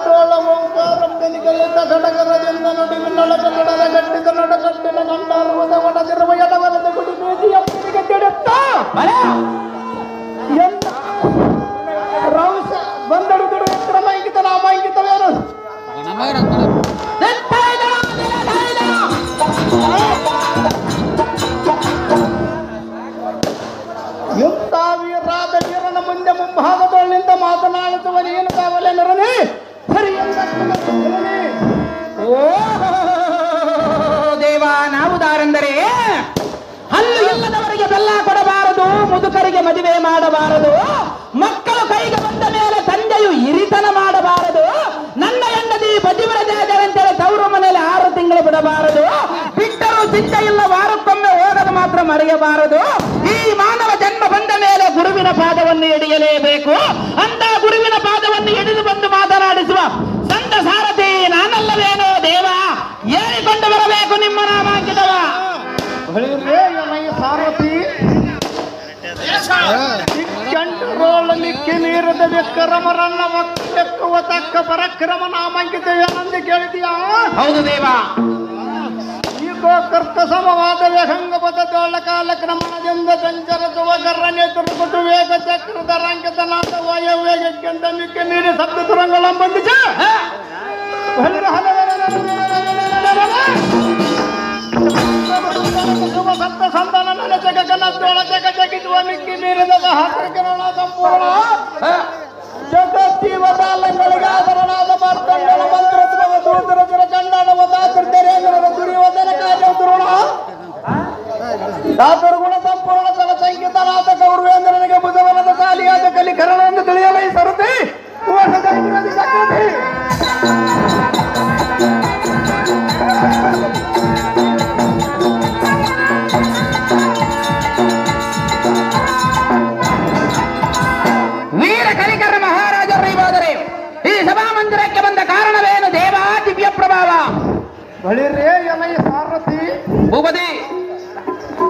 Speaker 3: ತೋಳ ಓಂಕಾರಂಬನಿಗಲಿದ್ದ ಸಡಗರದಿಂದ ನುಡಿವಿನೊಳಗ ನಡದ ಗಟ್ಟಿದ ನಡಗಟ್ಟಿನ ಗಂಡಾರುವುದ ಒಡದಿರುವ ಎಡವಲದ ಗುಡಿ ಮೇದಿ ಎಂಬನಿಗೆ ತಿಡುತ್ತ ಎಂತ ರೌಸ ಬಂದಡು ದುಡು ಕ್ರಮಾಂಕಿತ ನಾಮಾಂಕಿತವೇನು ಎಂತ ವೀರಾದ ವೀರನ ಮುಂದೆ ಮುಂಭಾಗದೊಳ್ಳಿಂದ ಮಾತನಾಡುತ್ತವ ನೀನು ಕಾವಲೆ ನರನೇ ಸರಿ
Speaker 2: ಓ ದೇವ, ನಾವುದಾರೆಂದರೆ ಹಲ್ಲು ಇಲ್ಲದವರಿಗೆ ಬೆಲ್ಲ ಕೊಡಬಾರದು, ಮುದುಕರಿಗೆ ಮದುವೆ ಮಾಡಬಾರದು, ಮಕ್ಕಳು ಕೈಗೆ ಬಂದ ಮೇಲೆ ತಂದೆಯು ಹಿರಿತನ ಮಾಡಬಾರದು, ನನ್ನ ಹೆಂಡತಿ ಪತಿವ್ರತೆಯಾದರಂತೇಳಿ ತವರು ಮನೆಯಲ್ಲಿ 6 ತಿಂಗಳು ಬಿಡಬಾರದು, ಬಿಟ್ಟರು ಚಿಂತೆ ಇಲ್ಲ ವಾರಕ್ಕೊಮ್ಮೆ ಹೋಗಲು ಮಾತ್ರ ಮರೆಯಬಾರದು. ಈ ಮಾನವ ಜನ್ಮ ಬಂದ ಮೇಲೆ ಗುರುವಿನ ಪಾದವನ್ನು ಹಿಡಿಯಲೇಬೇಕು. ಅಂತ ಗುರುವಿನ ಪಾದವನ್ನು ಹಿಡಿದು ಬಂದು ಮಾತನಾಡಿಸುವ ಸಂತ ಸಾರಥಿ ನಾನಲ್ಲವೇನೋ ದೇವ, ಹೇಳಿಕೊಂಡು ಬರಬೇಕು ನಿಮ್ಮ ನಾಮಾಂಕಿತವ.
Speaker 3: ಸಾರಥಿ ಕಂಟ್ರೋಲ್ ಮಿಕ್ಕಿ ಮೀರದ ಬೆಕ್ಕರಮರನ್ನ ಒಕ್ಕೆಕ್ಕುವ ತಕ್ಕ ಪರಾಕ್ರಮ ನಾಮಾಂಕಿತ ಏನಂದು ಕೇಳಿದೀಯಾ?
Speaker 2: ಹೌದು ದೇವ.
Speaker 3: ಈಗೋ ಕರ್ಕ ಸಮವಾದ ವ್ಯಂಗಪದ ತೋಳ ಕಾಲ ಕ್ರಮಣದಿಂದ ಸಂಚರಿಸುವ ಕರ್ರನೆ ತುರುಕುಟು ವೇಗ ಚಕ್ರದ ರಂಕಿತನಾದ ವಾಯವೇಗಕ್ಕಿಂತ ಮಿಕ್ಕಿ ಮೀರಿ ಸಪ್ತ ತುರಂಗಳ ಬಂದಿಸ ಶುಭ ಸಪ್ತ ಸಂತಾನ ನನ್ನ ಜಗನ್ನದೊಳ ಜಗ ಜಗಿಸುವ ಮಿಕ್ಕಿ ಮೀರಿದ ಹಾಕರಣ ಸಂಪೂರ್ಣ ಜಗತ್ತೀವತಾಲಗಳಿಗೆ ಆದರಣಾದ ಮಾರ್ಕಂಡನ ಮಂತ್ರತ್ವ ದೂರದರ ಚಂಡಾಡವ ದಾತೃತ್ಯರೇಂದ್ರನ ದುರ್ಯೋಧನ ಕಾರ್ಯ ದುರುಣ ದಾತೃಗುಣ ಸಂಪೂರ್ಣ ತಲ ಸಂಗೀತನಾದ ಗೌರವೇಂದ್ರನಿಗೆ ಬುಧವನದ ಕಾಲಿಯಾದ ಕಲಿಕರಣ ಎಂದು ತಿಳಿಯಲೈ ಸರುತಿ ಜಾಗೃತಿ.
Speaker 2: ಕಲಿಕರ ಮಹಾರಾಜರು ಇವಾದರೆ ಈ ಸಭಾಮಂದಿರಕ್ಕೆ ಬಂದ ಕಾರಣವೇನು ದೇವ ದಿವ್ಯ ಪ್ರಭಾವ?
Speaker 3: ಬಳಿರೇ ಎಲೈ ಸಾರಥಿ
Speaker 2: ಭೂಪತಿ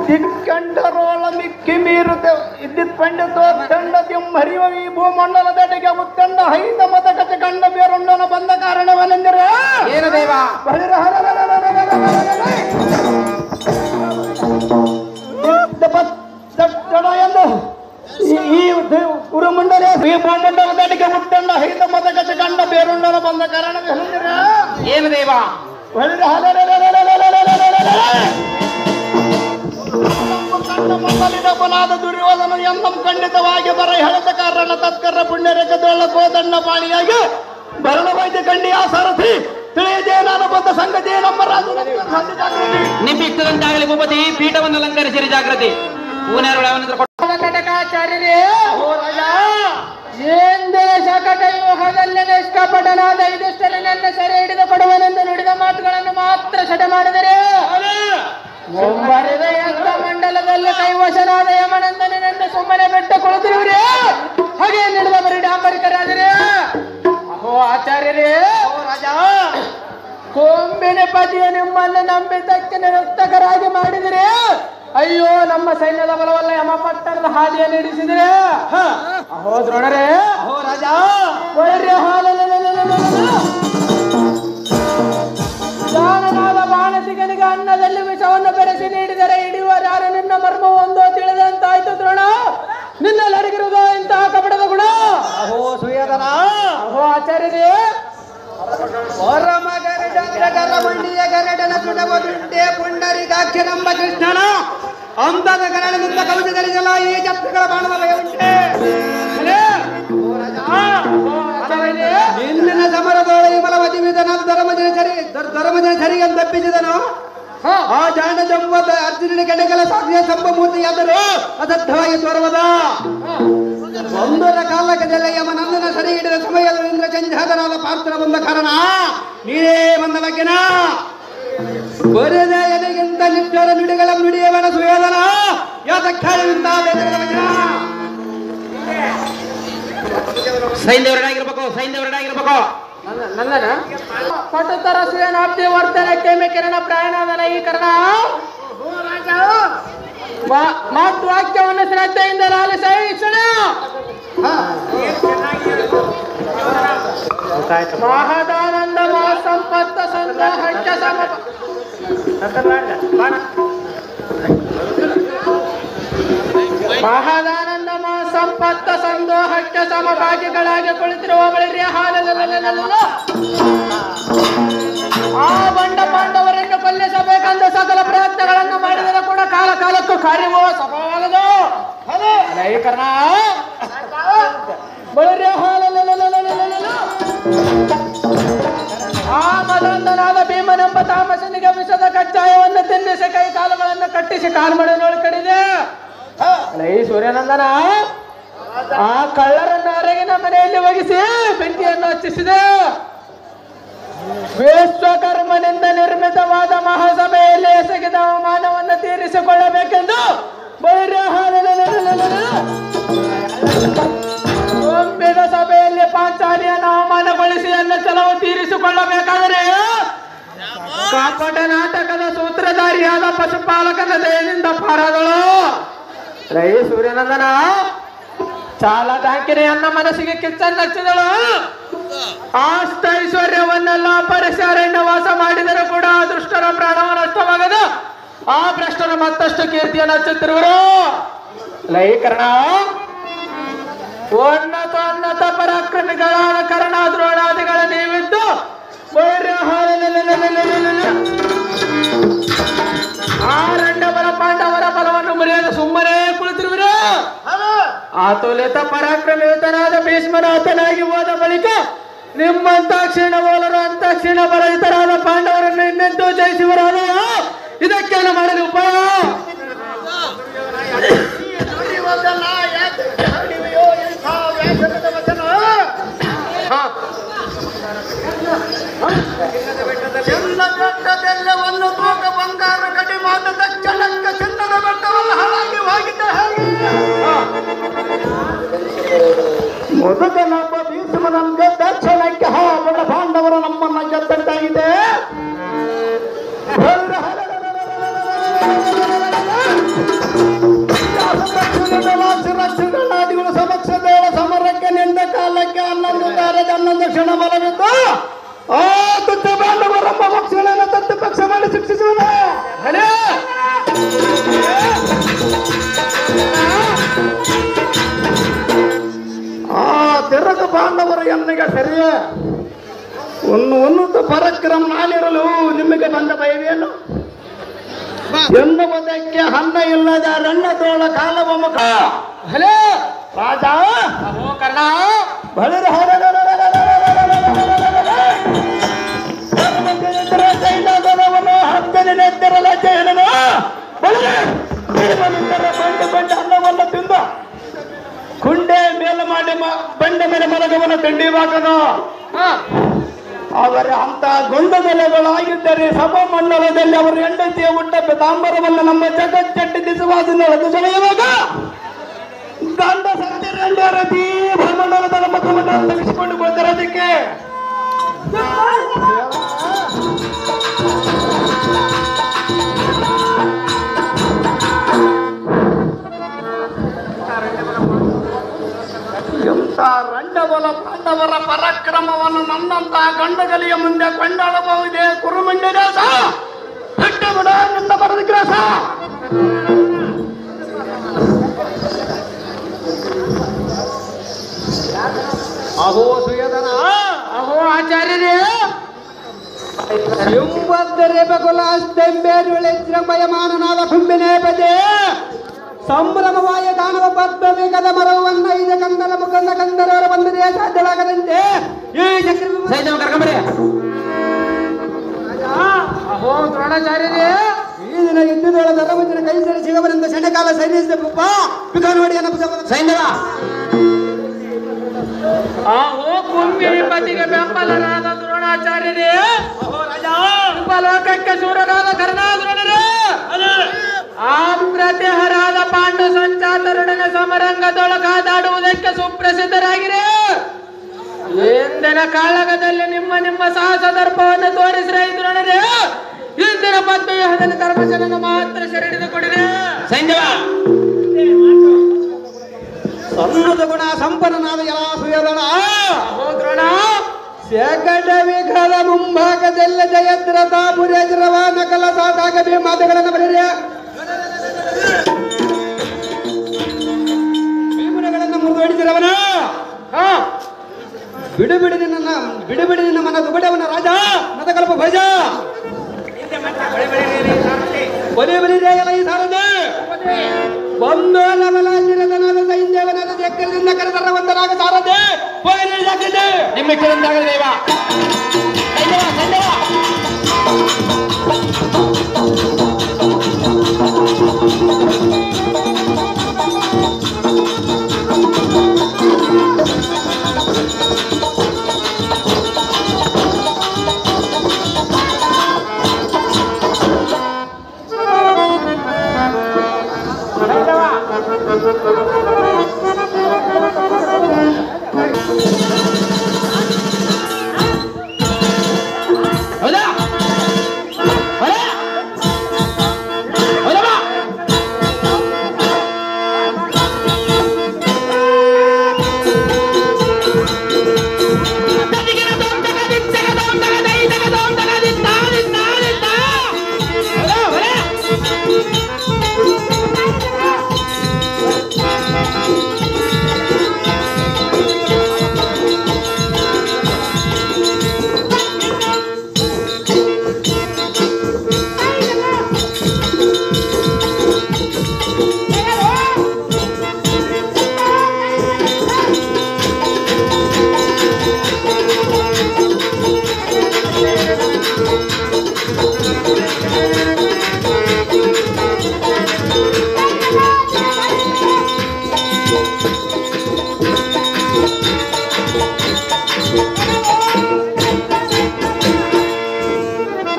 Speaker 3: ದಿಕ್ಕಂಡರೋಳ ಮಿಕ್ಕಿ ಮೀರುತ್ತೆ ಇದ್ದಿತ್ ಪಂಡಿತೋ ತಂಡದಿಂ ಹರಿವ ಈ ಭೂಮಂಡಲದಡೆಗೆ ಉತ್ತಂಡ ಹೈತ ಮತ ಕತೆ ಕಂಡ ಬೇರೊಂಡನ ಬಂದ ಕಾರಣವನೆಂದರೆ
Speaker 2: ಏನು ದೇವ?
Speaker 3: ಬಳಿರ ಎಂದು ಈ ಗುರುಮಂಡಲ ಈ ಭೂಮಂಡಲದಡೆಗೆ ಉತ್ತಂಡ ಹೈತ ಮತ ಕತೆ ಕಂಡ ಬೇರೊಂಡನ ಬಂದ ಕಾರಣವನೆಂದರೆ
Speaker 2: ಏನು ದೇವ?
Speaker 3: ಬಳಿರ ಮಂಡಲಿದಪ್ಪನಾದ ದುರ್ಯೋಧನ ಎಂದಂ ಖಂಡಿತವಾಗಿ ಬರ ಹೆಳೆದ ಕಾರಣ ತತ್ಕರ ಪುಣ್ಯರೇಖದೊಳ್ಳ ಗೋದಂಡ ಪಾಣಿಯಾಗಿ ಭರಣ ವೈದ್ಯ ಕಂಡಿಯ ಸಾರಥಿ ತಿಳಿಯದೆ ನಾನು ಬಂದ ಸಂಗತಿ ನಮ್ಮ ರಾಜ
Speaker 2: ನಿಮ್ಮಿಷ್ಟದಂತಾಗಲಿ ಭೂಪತಿ, ಪೀಠವನ್ನು ಅಲಂಕರಿಸಿರಿ ಜಾಗೃತಿ.
Speaker 3: ಕಟಕಾಚಾರ್ಯರೇ ಏನ್ ದೇಶ ಕಟಯುಗದಲ್ಲಿ ನಿಷ್ಕಪಟನಾದ ಯುಧಿಷ್ಠಿರ ನನ್ನ ಸೆರೆ ಹಿಡಿದು ಕೊಡುವನೆಂದು ನುಡಿದ ಮಾತುಗಳನ್ನು ಮಾತ್ರ ಶಟ ಮಾಡಿದರೆ ಮುಂಬರಿದ ಯಂತ್ರ ಮಂಡಲದಲ್ಲಿ ಕೈವಶನಾದ ಯಮನಂದನೆ ನನ್ನ ಸುಮ್ಮನೆ ಬೆಟ್ಟ ಕೊಳುತ್ತಿರುವರೇ ಹಾಗೆ ನಡೆದ ಬರೀ ಡಾಂಬರಿಕರಾದರೆ ಅಹೋ ಆಚಾರ್ಯರೇ ರಾಜ ಕೊಂಬಿನ ಪತಿಯ ನಿಮ್ಮನ್ನು ನಂಬಿದ್ದಕ್ಕೆ ನಿರರ್ಥಕರಾಗಿ ಮಾಡಿದರೆ ಅಯ್ಯೋ ನಮ್ಮ ಸೈನ್ಯದ ಬಲವಲ್ಲ ಯಮಪಟ್ಟಣದ ಹಾದಿಯನ್ನು ಹಿಡಿಸಿದರೆ ಅಹೋ ದ್ರೋಣರೇ ಅಹೋ ರಾಜ ಜಾನನಾದ ಬಾಣಸಿಗನಿಗೆ ಅನ್ನದಲ್ಲಿ ವಿಷವನ್ನು ಬೆರೆಸಿ ನೀಡಿದರೆ ಹಿಡಿಯುವರಾರು ನಿನ್ನ ಮರ್ಮ ಒಂದೋ ತಿಳಿದಂತಾಯ್ತು ದ್ರೋಣ ನಿನ್ನಲ್ಲರಿಗಿರುವುದು ಇಂತಹ ಕಪಟದ ಗುಣ. ಅಹೋ ಸುಯೋಧನ ಅಹೋ ಆಚಾರ್ಯರೇ ಮಂಡಿಯ ಗರಡನ ಸುಡಬದುಂಟೆ ಪುಂಡರಿಕಾಕ್ಷನಂಬ ಕೃಷ್ಣನ ಅಂತದ ಗರಡನಿಂದ ಕವಿತೆ ಧರಿಸಲ ಈ ಜಪ್ತಿಗಳ ಬಾಣದ ಭಯ ಉಂಟೆ. ಇಂದಿನ ಸಮರದೊಳ ಮಲವತಿ ವಿಧನಾದ ಧರ್ಮಜನ ಸರಿಯನ್ನು ತಪ್ಪಿಸಿದನು. ಆ ಜಾಣ ಜಂಬದ ಅರ್ಜುನನ ಕೆಡೆಗಳ ಸಾಕ್ಷಿಯ ಸಂಭಮೂರ್ತಿಯಾದರೂ ಅಸಧ್ಯವಾಗಿ ತೋರುವದ ಒಂದರ ಕಾಲಕದಲ್ಲಿ ಯಮನಂದನ ಸರಿ ಹಿಡಿದ ಸಮಯದ ಇಂದ್ರ ಚಂಜಾದನಾದ ಪಾತ್ರ ಬಂದ ಕಾರಣ ನೀನೇ ಬಂದ ಬಗ್ಗೆನ ಬರೆದ ಎದೆಗಿಂತ ನಿಷ್ಠರ ನುಡಿಗಳ ನುಡಿಯವನ ಸುಯೋಧನ ಯಾತಕ್ಕಾಗಿಂತ
Speaker 2: ಸೈನ್ಯವರಡಾಗಿರ್ಬೇಕು, ಸೈನ್ಯವರಡಾಗಿರ್ಬೇಕು.
Speaker 3: ನನ್ನ ಪಟುತರ ಸುಯನಾಬ್ದಿ ವರ್ತನಕ್ಕೆ ಕಿರಣ ಪ್ರಾಯಣದ ನೈಕರಣ ಮಾತು ವಾಕ್ಯವನ್ನು ಶ್ರದ್ಧೆಯಿಂದ ಲಾಲಿಸಣ ಮಹದಾನಂದ ಸಂಪತ್ತ ಸಂಗ್ರಹಕ್ಕೆ ಮಹದಾನಂದ ಸಂಪತ್ತ ಸಂದೋಹಕ್ಕೆ ಸಮಭಾಗ್ಯಗಳಾಗಿ ಕುಳಿತಿರುವ ಬಳಿರಿಯ ಹಾಲಲ್ಲ ಆ ಬಂಡ ಪಾಂಡವರನ್ನು ಕೊಲ್ಲಿಸಬೇಕೆಂದು ಸಕಲ ಪ್ರಯತ್ನಗಳನ್ನು ಮಾಡಿದರೆ ಕೂಡ ಕಾಲ ಕಾಲಕ್ಕೂ ಕಾರ್ಯವೋ ಸಫಲವಾಗದು. ಕರ್ಣ ಬಳಿರಿಯ ಆ ಮದಂದನಾದ ಭೀಮನೆಂಬ ತಾಮಸನಿಗೆ ವಿಷದ ಕಜ್ಜಾಯವನ್ನು ತಿನ್ನಿಸಿ ಕೈ ಕಾಲುಗಳನ್ನು ಕಟ್ಟಿಸಿ ಕಾಲ್ಮಡಿನೊಳ ಕಡಿದೆ. ಈ ಸೂರ್ಯನಂದನ ಆ ಕಳ್ಳರನ್ನು ಅರಗಿನ ಮನೆಯಲ್ಲಿ ಒಗಿಸಿ ಬೆಂಕಿಯನ್ನು ಹಚ್ಚಿಸಿದೆ. ವಿಶ್ವಕರ್ಮನಿಂದ ನಿರ್ಮಿತವಾದ ಮಹಾಸಭೆಯಲ್ಲಿ ಎಸಗಿದ ಅವಮಾನವನ್ನು ತೀರಿಸಿಕೊಳ್ಳಬೇಕೆಂದು ತುಂಬಿದ ಸಭೆಯಲ್ಲಿ ಪಾಂಚಾಲಿಯನ್ನು ಅವಮಾನಗೊಳಿಸಿ ಎಲ್ಲ ಛಲವು ತೀರಿಸಿಕೊಳ್ಳಬೇಕಾದರೆ ಕಾಪಟ ನಾಟಕದ ಸೂತ್ರಧಾರಿಯಾದ ಪಶುಪಾಲಕನ ದಯದಿಂದ ಪಾರಾದಳು. ರೈ ಸೂರ್ಯನಂದನ ಚಾಲದಾಕಿನಿಯನ್ನ ಮನಸ್ಸಿಗೆ ಕಿಚ್ಚನ್ನು ಹಚ್ಚಿದಳು. ಆಸ್ತೈಶ್ವರ್ಯವನ್ನೆಲ್ಲ ಪರಿಸರಣ್ಯ ವಾಸ ಮಾಡಿದರೂ ಕೂಡ ದುಷ್ಟರ ಪ್ರಾಣವ ನಷ್ಟವಾಗದು. ಆ ಭ್ರಷ್ಟರು ಮತ್ತಷ್ಟು ಕೀರ್ತಿಯನ್ನು ಹಚ್ಚುತ್ತಿರುವರು. ಲೈಕರ್ಣ ಉನ್ನತ ಪರಾಕ್ರಮಿಗಳಾದ ಕರ್ಣ ದ್ರೋಣಾದಿಗಳ ನೀವಿದ್ದು ಆರಂಡವರ ಪಾಂಡವರ ಬಲವನ್ನು ಮುರಿಯದ ಸುಮ್ಮನೆ ಕುಳಿತಿರುವರು. ಆತುಲಿತ ಪರಾಕ್ರಮಯುತನಾದ ಭೀಷ್ಮನಾಥನಾಗಿ ಹೋದ ಬಳಿಕ ನಿಮ್ಮಂತ ಕ್ಷೀಣಬೋಲರು ಅಂತ ಕ್ಷೀಣ ಬಲಯುತರಾದ ಪಾಂಡವರನ್ನು ಇನ್ನೆಂತೂ ಜಯಿಸುವರಾದ ಇದಕ್ಕೇನು ಮಾಡಲು ಉಪಾಯ? ಚಂದದೆಲ್ಲವನ್ನು ತೂಕ ಬಂಗಾರ ಕಟಿ ಮಾತದ ಚಳಕ್ಕ ಚಂದದ ಬೆಟ್ಟವನ್ನು ಹಾಳಾಗಿ ಹೋಗಿದ್ದ ಮೊದಲನೊಬ್ಬ ಭೀಷ್ಮನಂತೆ ದಕ್ಷಿಣಕ್ಕೆ ಹಾಬಡ ಪಾಂಡವರು ನಮ್ಮನ್ನ ಗೆದ್ದಂತಾಗಿದೆ. ರಕ್ಷಣಾದಿಗಳು ಸಮಕ್ಷದೇವ ಸಮರಕ್ಕೆ ನಿಂದ ಕಾಲಕ್ಕೆ 11 ತಾರೀಕು 11 ಕ್ಷಣ ಬಲವಿದ್ದು ಆ ತುತ್ತ ಪಾಂಡವರೊಬ್ಬ ಪಕ್ಷಗಳನ್ನು ತತ್ತು ಪಕ್ಷ ಮಾಡಿ ಶಿಕ್ಷಿಸೋಣ. ಆ ತೆರಕ ಪಾಂಡವರ ಎನ್ನಿಗೆ ಸರಿಯೇ ಉನ್ನತ ಪರಾಕ್ರಮ ನಾನಿರಲು ನಿಮಗೆ ಬಂದ ಭಯವೇನು ಎನ್ನುವುದಕ್ಕೆ ಹನ್ನ ಇಲ್ಲದ ರಣ್ಣ ತೋಳ ಕಾಲವ ಮುಖ. ಹಲೋ ರಾಜ ಕರ್ಣ ಬಳಿರ ಹತ್ತನೆದ್ದರಲ ಜಯನನು ಬಂಡ ಅನ್ನವನ್ನು ತಿಂದ ಕುಂಡೆ ಮೇಲೆ ಮಾಡಿ ಬಂಡೆ ಮೇಲೆ ಮಲಗವನ ತಿಂಡಿವಾಗನು. ಅವರ ಅಂತ ಗೊಂದಲೆಗಳಾಗಿದ್ದರೆ ಸಭಾಮಂಡಲದಲ್ಲಿ ಅವರ ಹೆಂಡತಿಯ ಹುಟ್ಟ ತಾಂಬರವನ್ನು ನಮ್ಮ ಜಗಚ್ಚಟ್ಟಿ ದಿಸುವಾಸಿನೊಳಗೆ ಸೆಳೆಯುವಾಗ ದಂಡ ಸತ್ಯ ರತಿ ಭ್ರಮಂಡಲದ ನಮ್ಮ ಕಮಂಡಲ ತೆಗೆಸಿಕೊಂಡು ಬರ್ತಾರೆ. ಅದಕ್ಕೆ ಎಂಥ ರಂಡಬಲ ಪಾಂಡವರ ಪರಾಕ್ರಮವನ್ನು ನನ್ನಂತ ಗಂಡಗಲಿಯ ಮುಂದೆ ಕೊಂಡಾಡಬಹುದೇ ಕುರುಮಂಡ್ಯ ದಾಸ ಬಿಟ್ಟು ಬಿಡ ನಿಂದ ಬರದ ಗ್ರಾಸ. ಅಹೋ ಸುಯದನ ಅಹೋ ಆಚಾರ್ಯರೇ ಎಂಬತ್ತರೆ ಬಗುಲಾಸ್ತೆಂಬೇರುಳೆಚ್ಚಿನ ಭಯಮಾನನಾದ ಕುಂಬಿನೇ ಪದೇ ಸಂಭ್ರಮವಾಯ ದಾನವ ಪದ್ಮವೇಗದ ಮರವನ್ನ ಇದ ಕಂದಲ ಮುಖಂದ ಕಂದರವರ ಬಂದರೆ ಸಾಧ್ಯವಾಗದಂತೆ ಈ ಚಕ್ರ ಅಹೋ ದ್ರೋಣಾಚಾರ್ಯರೇ ಈ ದಿನ ಯುದ್ಧದೊಳ ಧರ್ಮಜನ ಕೈ ಸರಿ ಸಿಗಬರೆಂದು ಸೆಣಕಾಲ ಸೈನಿಸಿದ ಪುಪ್ಪ ಪಿಕಾನೋಡಿಯನ್ನು ಸೈನ್ಯವ ಅಹೋ ಕುಂಬಿಪತಿಗೆ ಬೆಂಬಲರಾದ ದ್ರೋಣಾಚಾರ್ಯರೇ ಲೋಕಕ್ಕೆ ಸೂರರಾದ ಕರ್ಣಾದ್ರೋಣರೇ ಅಪ್ರತಿಹರಾದ ಪಾಂಡು ಸಂಚಾತರುಡನ ಸಮರಂಗದೊಳಗಾದಾಡುವುದಕ್ಕೆ ಸುಪ್ರಸಿದ್ಧರಾಗಿರೆ. ಇಂದಿನ ಕಾಳಗದಲ್ಲಿ ನಿಮ್ಮ ಸಾಹಸ ದರ್ಪವನ್ನು ತೋರಿಸಿರೆ ದ್ರೋಣರೇ. ಇಂದಿನ ಪದ್ಮವ್ಯೂಹದಲ್ಲಿ ಧರ್ಮಜನನ ಮಾತ್ರ ಶರಣಿದುಕೊಂಡಿದೆ. ಸನ್ನದ ಗುಣ ಸಂಪನ್ನನಾದ ಎಲ್ಲ ಸುಯದಣ ದ್ರೋಣ ಶೇಕಡ ವಿಘದ ಮುಂಭಾಗದಲ್ಲ ಜಯದ್ರಥ ಪುರೇಜ್ರವ ನಕಲ ಸಾತಾಗ ಮಾತುಗಳನ್ನು ಬರೆಯ ಭೀಮನಗಳನ್ನು ಮುರಿದೊಡಿಸಿರವನ ಬಿಡುಬಿಡಿ ನಿನ್ನ ಮನ ದುಬಡವನ ರಾಜ ಮತಕಲ್ಪ ಭಜ ಬಲಿ ಬಲಿದೆಯಲ್ಲ ಈ ಸಾರದೆ ಒಂದು ಲವಲಾಂಜಿರದನಾದ ಸೈನ್ಯವನಾದ ಎಕ್ಕರದಿಂದ ಕರೆದರ ಒಂದರಾಗ ಸಾರದೆ ಹೋಗಲಿದೆ ನಿಮ್ಮಿಟ್ಟರಿಂದಾಗ ದೇವ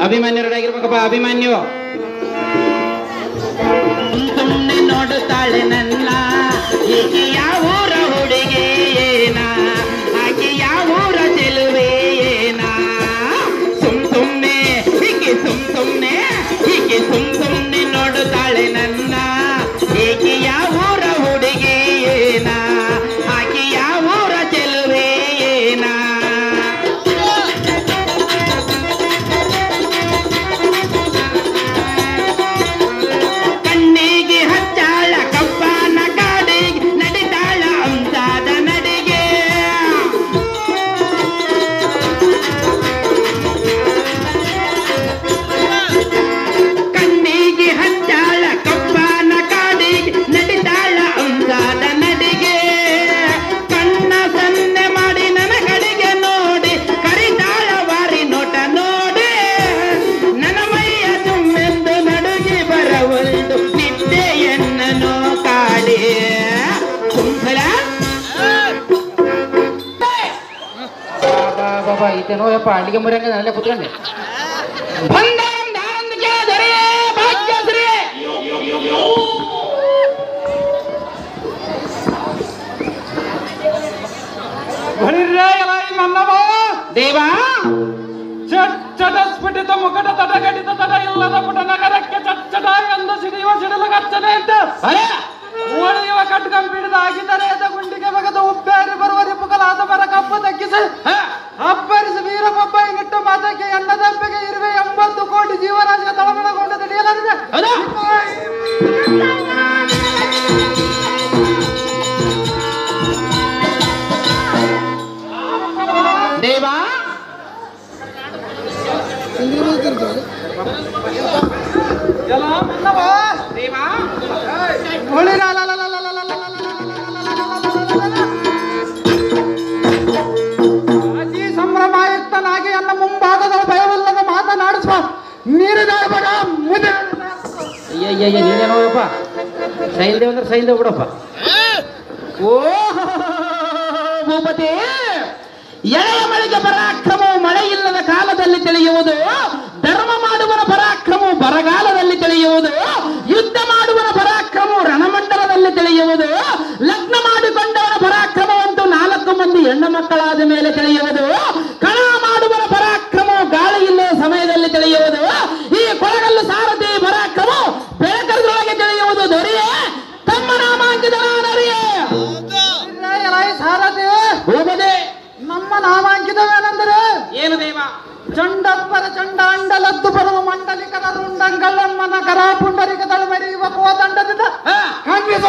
Speaker 2: ಅಭಿಮನ್ಯರಾಗಿರ್ಬೇಕಪ್ಪ. ಅಭಿಮನ್ಯು ಸುಮ್ಮನೆ ನೋಡುತ್ತಾಳೆ ನನ್ನ ಈಗ ಯಾವ ಊರ ಹುಡುಗಿ ಏನ ಯಪ್ಪ ಈತೇನೋ ಯಪ್ಪ ಅಡಿಗೆ ಮರಿಯಂಗ ಅಲ್ಲೇ ಕುತ್ಕೊಂಡೆ ಭಾಗ್ಯಶ್ರೀ ದೇವಾ
Speaker 3: ಚಟಸ್ಫುಟಿತ ಮುಕಟ ತಟಗಡಿತ ತಟ ಇಲ್ಲದ ಪುಟ ನಗರಕ್ಕೆ ಚಚ್ಚಟ ಎಂದು ಸಿಡಿಯುವ ಸಿಡಿಲಗಚ್ಚನೆ ಅಂತ ಓಡಿಯುವ ಕಟ್ಕಂಪಿಡಿದ ಆಗಿದ್ದರೆ ಎದ ಗುಂಡಿಗೆ ಬಗದ ಉಪ್ಪೇರಿ ಬರುವ ರಿಪುಕಲಾದ ಮರ ಕಪ್ಪು ತಗ್ಗಿಸಿ ಅಪ್ಪರಿಸಿ ವೀರಪೊಬ್ಬ ನಿಟ್ಟು ಮಾತಕ್ಕೆ ಎಣ್ಣದಂಬೆಗೆ ಇರುವೆ 80 ಕೋಟಿ ಜೀವರಾಶಿಯ ತಳಮಳಗೊಂಡು ತಿಳಿಯಲಾಗಿದೆ
Speaker 2: ದೇವಾ
Speaker 3: ಅತಿ ಸಂಭ್ರಮಾಯುಕ್ತನಾಗಿ ನನ್ನ ಮುಂಭಾಗದ ಭಯವಿಲ್ಲದ ಮಾತನಾಡಿಸುವ ನೀರಿದಾಳ್ಬೇಡ ಮುದೆ
Speaker 2: ಅಯ್ಯಯ್ಯ ನೀನೇನೋಯಪ್ಪ ಸೈನ್ದೇವ್ ಅಂದ್ರೆ ಸೈನ್ದೇವ್ ಬಿಡಪ್ಪ ಓ ಭೂಪತಿ ಎಳೆಯ ಮಳೆಗೆ ಪರಾಕ್ರಮವು ಮಳೆ ಇಲ್ಲದ ಕಾಲದಲ್ಲಿ ತಿಳಿಯುವುದು ಧರ್ಮ ಮಾಡುವನ ಪರಾಕ್ರಮವು ಬರಗಾಲದಲ್ಲಿ ತಿಳಿಯುವುದು ಯುದ್ಧ ಮಾಡುವನ ಪರಾಕ್ರಮವು ರಣಮಂಡಲದಲ್ಲಿ ತಿಳಿಯುವುದು ಲಗ್ನ ಮಾಡಿಕೊಂಡವನ ಪರಾಕ್ರಮವಂತೂ 4 ಮಂದಿ ಹೆಣ್ಣು ಮಕ್ಕಳಾದ ಮೇಲೆ ತಿಳಿಯುವುದು ಕಣ ಮಾಡುವನ ಪರಾಕ್ರಮವು ಗಾಳಿ ಇಲ್ಲದ ಸಮಯದಲ್ಲಿ ತಿಳಿಯುವುದು ಈ ಕೊಳಗಲ್ಲು ಸಾರಥಿ ಪರಾಕ್ರಮ ಬೆಳಕರದೊಳಗೆ ತಿಳಿಯುವುದು ದೊರೆಯೇ ತಮ್ಮ ನಾಮಾಂಕಿತ ದೊರೆಯೇ
Speaker 3: ಸಾರಥಿ
Speaker 2: ಭೂಪತಿ
Speaker 3: ನಮ್ಮ ನಾಮಾಂಕಿತವೇನೆಂದರೆ
Speaker 2: ಏನು ದೇವ
Speaker 3: ಚಂಡಪ್ಪರ ಚಂಡಾಂಡಲದ್ದು ಬರುವ ಮಂಡಲಿಕರ ರುಂಡಂಗಳಮ್ಮನ ಕರ ಪುಂಡರಿಕ ತಳುಮರಿಯುವ ಕೋದಂಡದಿಂದ ಖಂಡಿತ